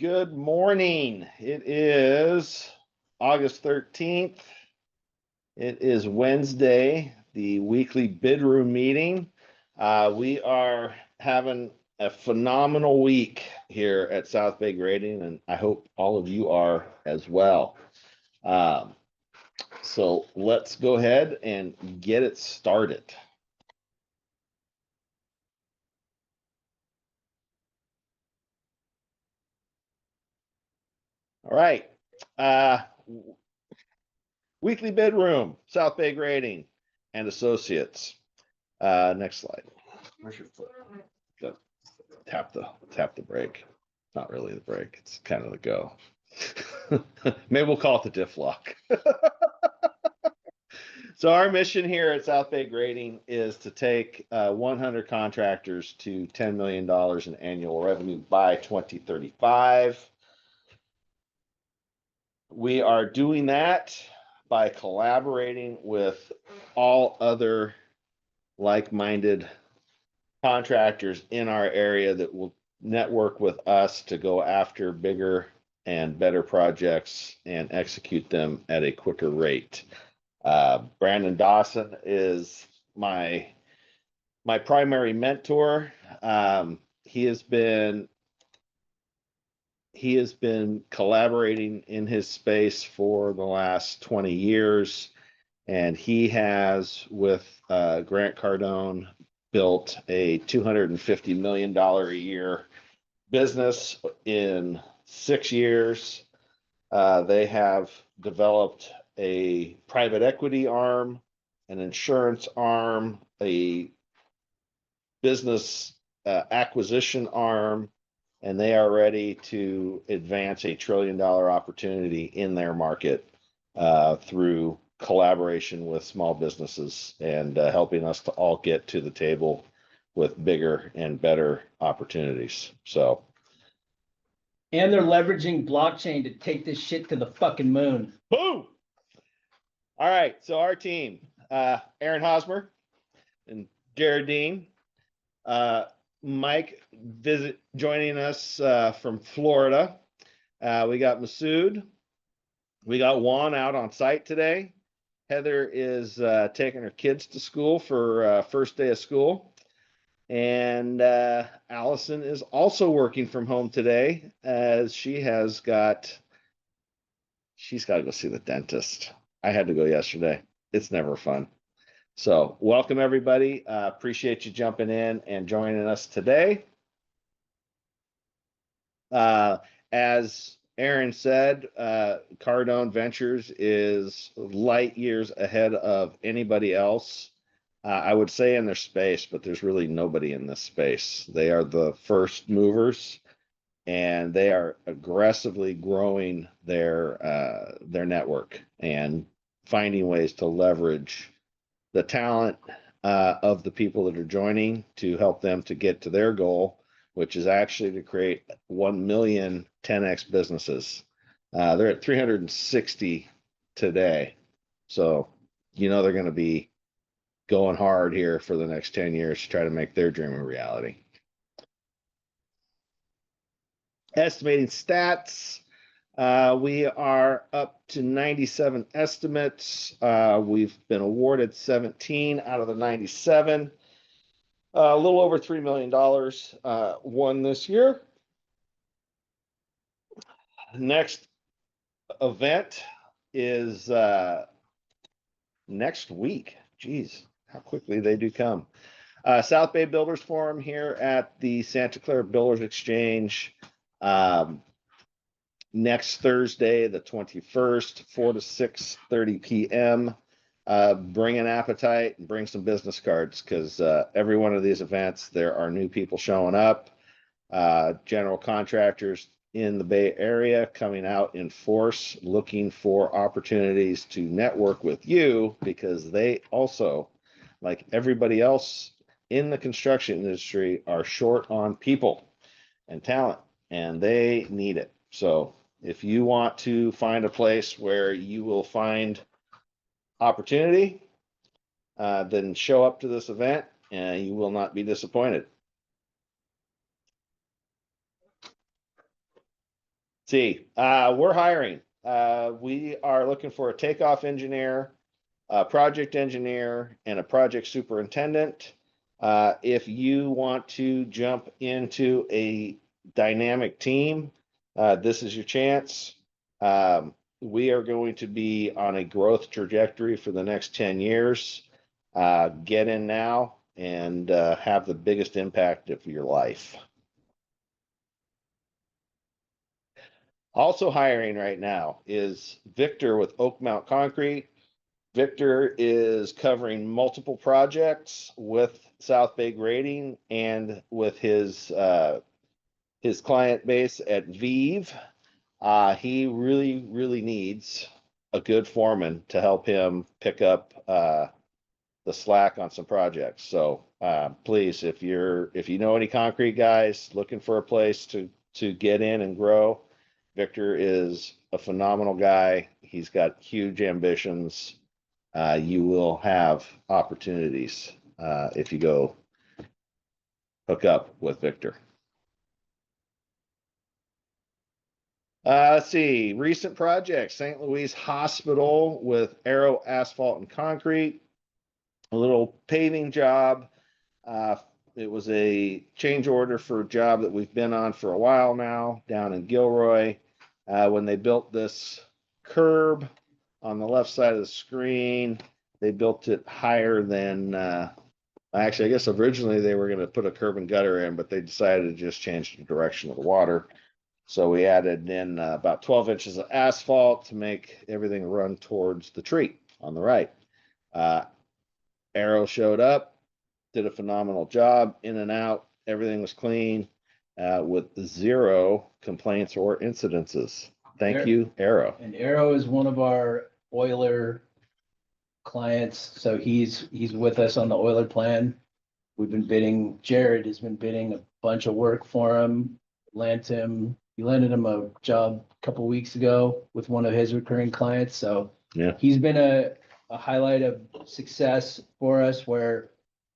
Good morning. It is August 13th. It is Wednesday, the weekly bid room meeting. We are having a phenomenal week here at South Bay Grading, and I hope all of you are as well. So let's go ahead and get it started. All right. Weekly bid room, South Bay Grading and Associates. Next slide. Where's your foot? Tap the brake. Not really the brake. It's kind of the go. Maybe we'll call it the diff lock. So our mission here at South Bay Grading is to take 100 contractors to $10 million in annual revenue by 2035. We are doing that by collaborating with all other like-minded contractors in our area that will network with us to go after bigger and better projects and execute them at a quicker rate. Brandon Dawson is my primary mentor. He has been collaborating in his space for the last 20 years, and he has, with Grant Cardone, built a $250 million a year business in 6 years. They have developed a private equity arm, an insurance arm, a business acquisition arm, and they are ready to advance a $1 trillion opportunity in their market through collaboration with small businesses and helping us to all get to the table with bigger and better opportunities. So, and they're leveraging blockchain to take this shit to the fucking moon. Boom! All right, so our team, Aaron Hosmer and Jared Dean, Mike joining us from Florida. We got Masood. We got Juan out on site today. Heather is taking her kids to school for first day of school. And Allison is also working from home today as she's got to go see the dentist. I had to go yesterday. It's never fun. So welcome everybody. Appreciate you jumping in and joining us today. As Aaron said, Cardone Ventures is light years ahead of anybody else. I would say in their space, but there's really nobody in this space. They are the first movers, and they are aggressively growing their network and finding ways to leverage the talent of the people that are joining to help them to get to their goal, which is actually to create 1 million 10x businesses. They're at 360 today. So, they're going to be going hard here for the next 10 years to try to make their dream a reality. Estimating stats. We are up to 97 estimates. We've been awarded 17 out of the 97. A little over $3 million won this year. Next event is next week. Geez, how quickly they do come. South Bay Builders Forum here at the Santa Clara Builders Exchange. Next Thursday, the 21st, 4 to 6:30 p.m. Bring an appetite and bring some business cards, because every one of these events, there are new people showing up, general contractors in the Bay Area coming out in force, looking for opportunities to network with you, because they also, like everybody else in the construction industry, are short on people and talent, and they need it. So if you want to find a place where you will find opportunity, then show up to this event and you will not be disappointed. See, we're hiring. We are looking for a takeoff engineer, a project engineer, and a project superintendent. If you want to jump into a dynamic team, this is your chance. We are going to be on a growth trajectory for the next 10 years. Get in now and have the biggest impact of your life. Also hiring right now is Victor with Oakmount Concrete. Victor is covering multiple projects with South Bay Grading and with his client base at Vive. He really needs a good foreman to help him pick up the slack on some projects. So please, if you know any concrete guys looking for a place to get in and grow, Victor is a phenomenal guy. He's got huge ambitions. You will have opportunities if you go hook up with Victor. Let's see, recent projects, St. Louis Hospital with Aero Asphalt and Concrete, a little paving job. It was a change order for a job that we've been on for a while now down in Gilroy. When they built this curb on the left side of the screen, they built it higher than, actually, I guess originally they were going to put a curb and gutter in, but they decided to just change the direction of the water. So we added in about 12 inches of asphalt to make everything run towards the tree on the right. Aero showed up, did a phenomenal job, in and out, everything was clean, with 0 complaints or incidences. Thank you, Aero. And Aero is one of our oiler clients, so he's with us on the oiler plan. We've been bidding, Jared has been bidding a bunch of work for him. He landed him a job a couple weeks ago with one of his recurring clients, so yeah, he's been a highlight of success for us, where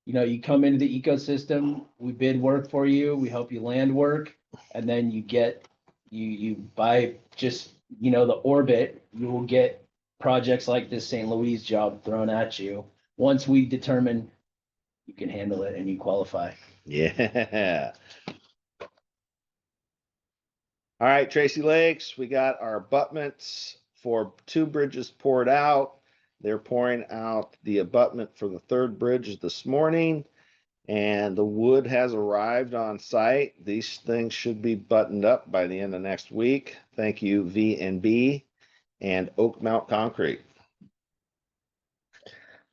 you come into the ecosystem, we bid work for you, we help you land work, and then you buy just the orbit, you will get projects like this St. Louis job thrown at you once we determine you can handle it and you qualify. Yeah. All right, Tracy Lakes, we got our abutments for 2 bridges poured out. They're pouring out the abutment for the 3rd bridge this morning, and the wood has arrived on site. These things should be buttoned up by the end of next week. Thank you, V&B and Oakmount Concrete.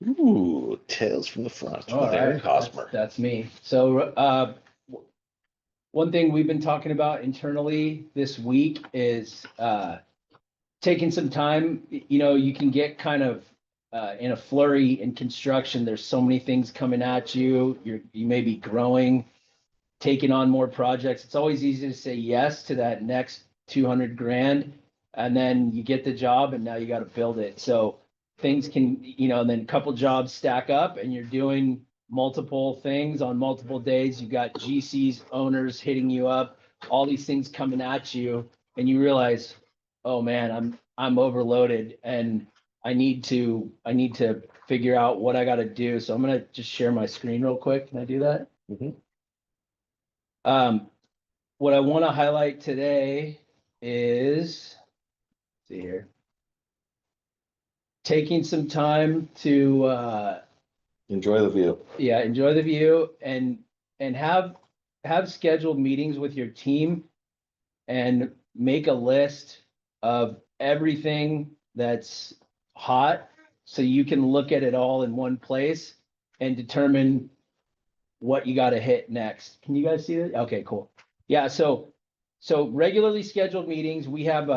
Ooh, Tales from the Front with Eric Hosmer. That's me. So one thing we've been talking about internally this week is taking some time. You can get kind of in a flurry in construction. There's so many things coming at you. You may be growing, taking on more projects. It's always easy to say yes to that next 200 grand, and then you get the job and now you got to build it. So things can, and then a couple jobs stack up and you're doing multiple things on multiple days. You got GCs, owners hitting you up, all these things coming at you, and you realize, oh man, I'm overloaded and I need to figure out what I got to do. So I'm going to just share my screen real quick. Can I do that? Mm-hmm. What I want to highlight today is, see here, taking some time to enjoy the view. Yeah, enjoy the view and have scheduled meetings with your team and make a list of everything that's hot so you can look at it all in one place and determine what you got to hit next. Can you guys see that? Okay, cool. Yeah, so regularly scheduled meetings. We have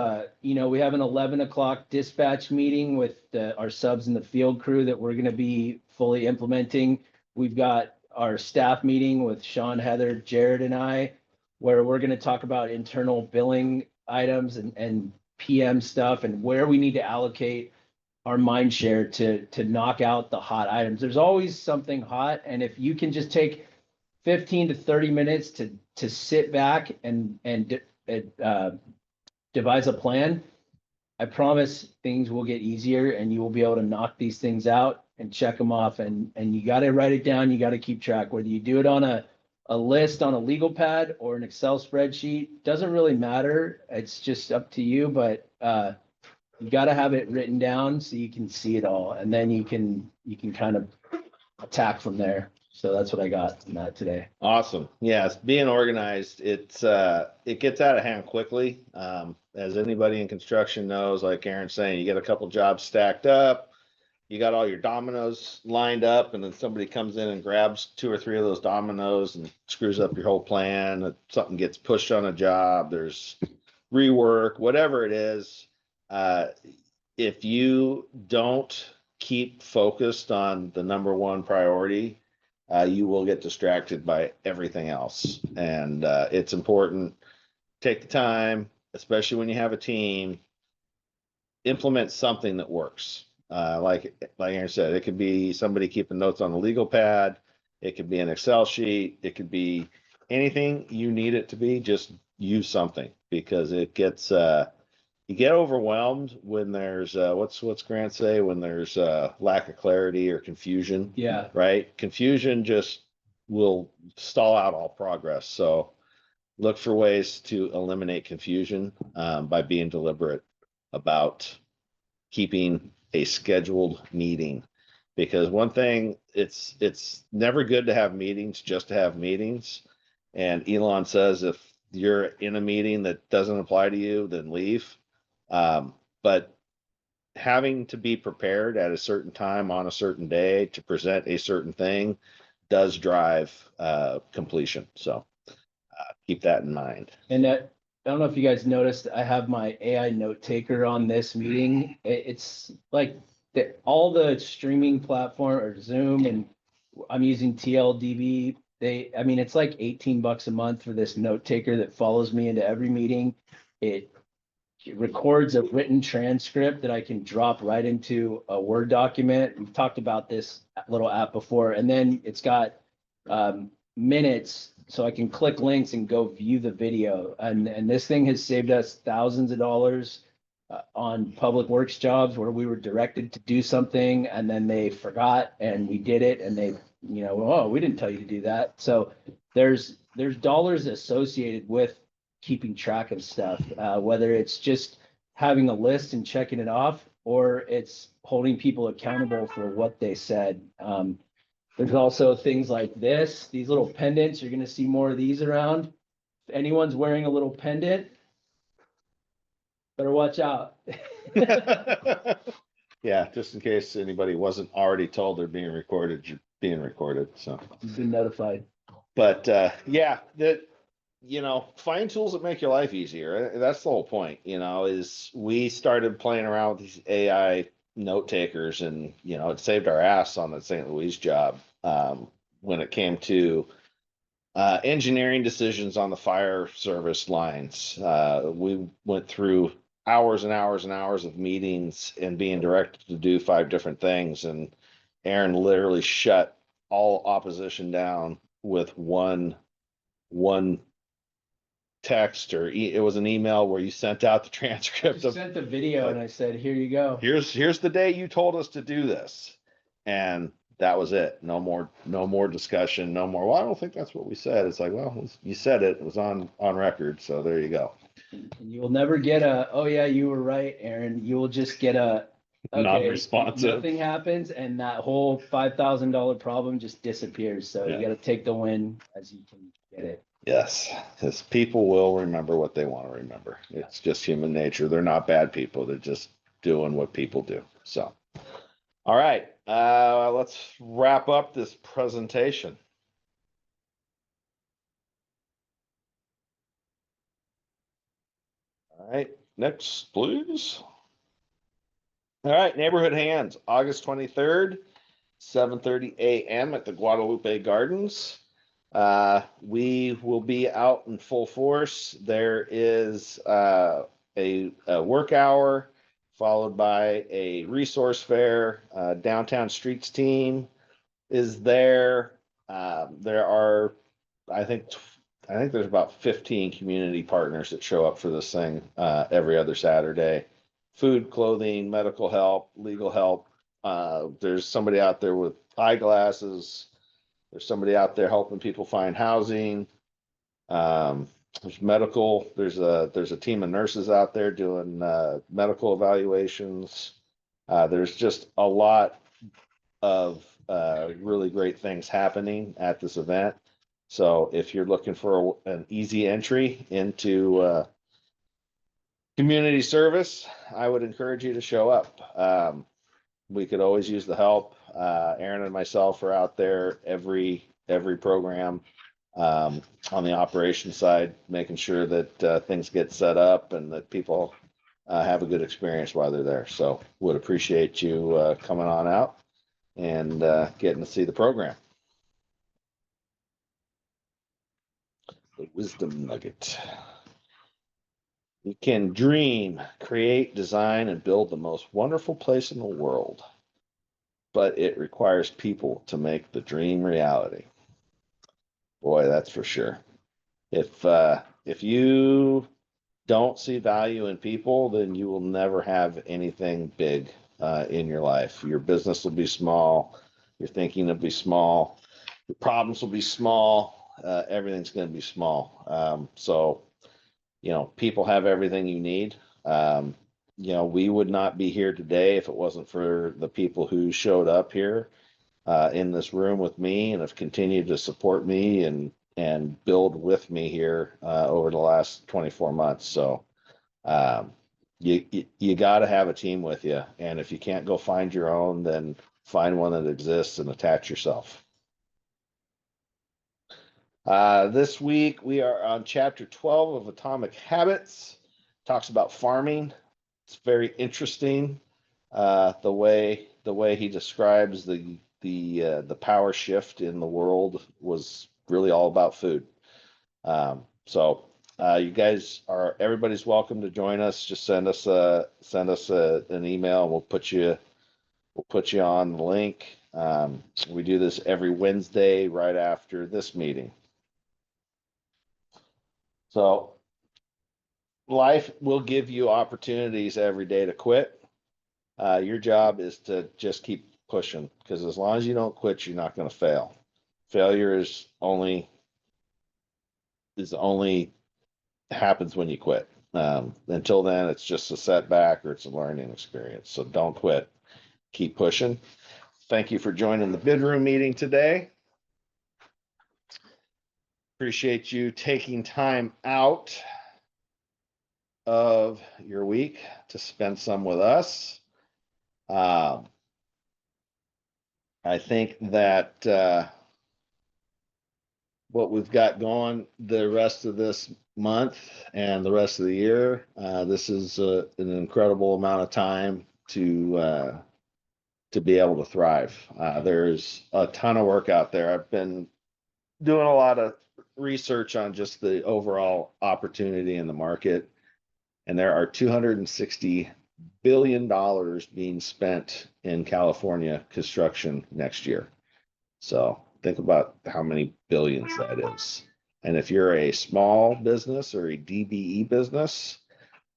we have an 11 o'clock dispatch meeting with our subs and the field crew that we're going to be fully implementing. We've got our staff meeting with Sean, Heather, Jared, and I, where we're going to talk about internal billing items and PM stuff and where we need to allocate our mind share to knock out the hot items. There's always something hot, and if you can just take 15 to 30 minutes to sit back and devise a plan. I promise things will get easier and you will be able to knock these things out and check them off, and you got to write it down. You got to keep track, whether you do it on a list on a legal pad or an Excel spreadsheet, doesn't really matter. It's just up to you, but you got to have it written down so you can see it all, and then you can kind of attack from there. So that's what I got from that today. Awesome. Yes, being organized, it gets out of hand quickly. As anybody in construction knows, like Aaron's saying, you get a couple jobs stacked up, you got all your dominoes lined up, and then somebody comes in and grabs 2 or 3 of those dominoes and screws up your whole plan. Something gets pushed on a job, there's rework, whatever it is. If you don't keep focused on the number one priority, you will get distracted by everything else. And it's important, take the time, especially when you have a team, implement something that works. Like Aaron said, it could be somebody keeping notes on the legal pad. It could be an Excel sheet. It could be anything you need it to be. Just use something, because it gets, you get overwhelmed when there's what's Grant say, when there's lack of clarity or confusion. Yeah. Right. Confusion just will stall out all progress. So look for ways to eliminate confusion by being deliberate about keeping a scheduled meeting. Because one thing, it's never good to have meetings just to have meetings. And Elon says, if you're in a meeting that doesn't apply to you, then leave. But having to be prepared at a certain time on a certain day to present a certain thing does drive completion. So keep that in mind. And I don't know if you guys noticed, I have my AI note taker on this meeting. It's like all the streaming platform or Zoom, and I'm using TLDB. I mean, it's like $18 a month for this note taker that follows me into every meeting. It records a written transcript that I can drop right into a Word document. We've talked about this little app before, and then it's got minutes, so I can click links and go view the video. And this thing has saved us thousands of dollars on public works jobs where we were directed to do something and then they forgot and we did it, and they, oh, we didn't tell you to do that. So there's dollars associated with keeping track of stuff, whether it's just having a list and checking it off, or it's holding people accountable for what they said. There's also things like these little pendants. You're going to see more of these around. If anyone's wearing a little pendant, better watch out. Yeah, just in case anybody wasn't already told they're being recorded, you're being recorded. So You've been notified. But yeah, find tools that make your life easier. That's the whole point, is we started playing around with these AI note takers, and, it saved our ass on the St. Louis job when it came to engineering decisions on the fire service lines. We went through hours and hours and hours of meetings and being directed to do 5 different things. And Aaron literally shut all opposition down with one text, or it was an email where you sent out the transcript I sent the video and I said, here you go. Here's the day you told us to do this. And that was it. No more discussion, no more. Well, I don't think that's what we said. It's like, well, you said it. It was on record. So there you go. And you will never get oh yeah, you were right, Aaron. You will just get okay, non-responsive. Nothing happens, and that whole $5,000 problem just disappears. So Yeah. You got to take the win as you can get it. Yes, because people will remember what they want to remember. It's just human nature. They're not bad people. They're just doing what people do. So, all right, let's wrap up this presentation. All right, next, please. All right, Neighborhood Hands, August 23rd, 7:30 a.m. at the Guadalupe Gardens. We will be out in full force. There is a work hour followed by a resource fair. Downtown Streets team is there. There are, I think, I think there's about 15 community partners that show up for this thing every other Saturday. Food, clothing, medical help, legal help. There's somebody out there with eyeglasses. There's somebody out there helping people find housing. There's medical. There's a team of nurses out there doing medical evaluations. There's just a lot of really great things happening at this event. So if you're looking for an easy entry into community service, I would encourage you to show up. We could always use the help. Aaron and myself are out there every program on the operations side, making sure that things get set up and that people have a good experience while they're there. So would appreciate you coming on out and getting to see the program. The wisdom nugget. You can dream, create, design, and build the most wonderful place in the world, but it requires people to make the dream reality. Boy, that's for sure. If you don't see value in people, then you will never have anything big in your life. Your business will be small. Your thinking will be small. Your problems will be small. Everything's going to be small. So, people have everything you need. We would not be here today if it wasn't for the people who showed up here in this room with me and have continued to support me and build with me here over the last 24 months. So you got to have a team with you. And if you can't go find your own, then find one that exists and attach yourself. This week we are on chapter 12 of Atomic Habits. Talks about farming. It's very interesting the way he describes the power shift in the world was really all about food. So you guys everybody's welcome to join us. Just send us an email and we'll put you on the link. We do this every Wednesday right after this meeting. So life will give you opportunities every day to quit. Your job is to just keep pushing, because as long as you don't quit, you're not going to fail. Failure is only happens when you quit. Until then, it's just a setback or it's a learning experience. So don't quit. Keep pushing. Thank you for joining the bid room meeting today. Appreciate you taking time out of your week to spend some with us. I think that what we've got going the rest of this month and the rest of the year, this is an incredible amount of time to be able to thrive. There's a ton of work out there. I've been doing a lot of research on just the overall opportunity in the market, and there are $260 billion being spent in California construction next year. So think about how many billions that is. And if you're a small business or a DBE business,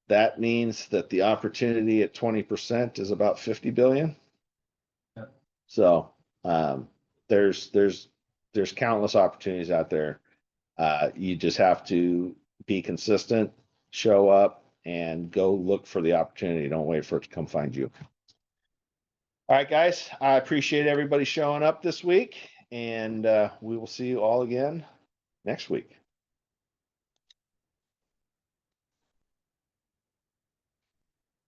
that means that the opportunity at 20% is about 50 billion. Yeah. So there's countless opportunities out there. You just have to be consistent, show up, and go look for the opportunity. Don't wait for it to come find you. All right, guys, I appreciate everybody showing up this week, and we will see you all again next week.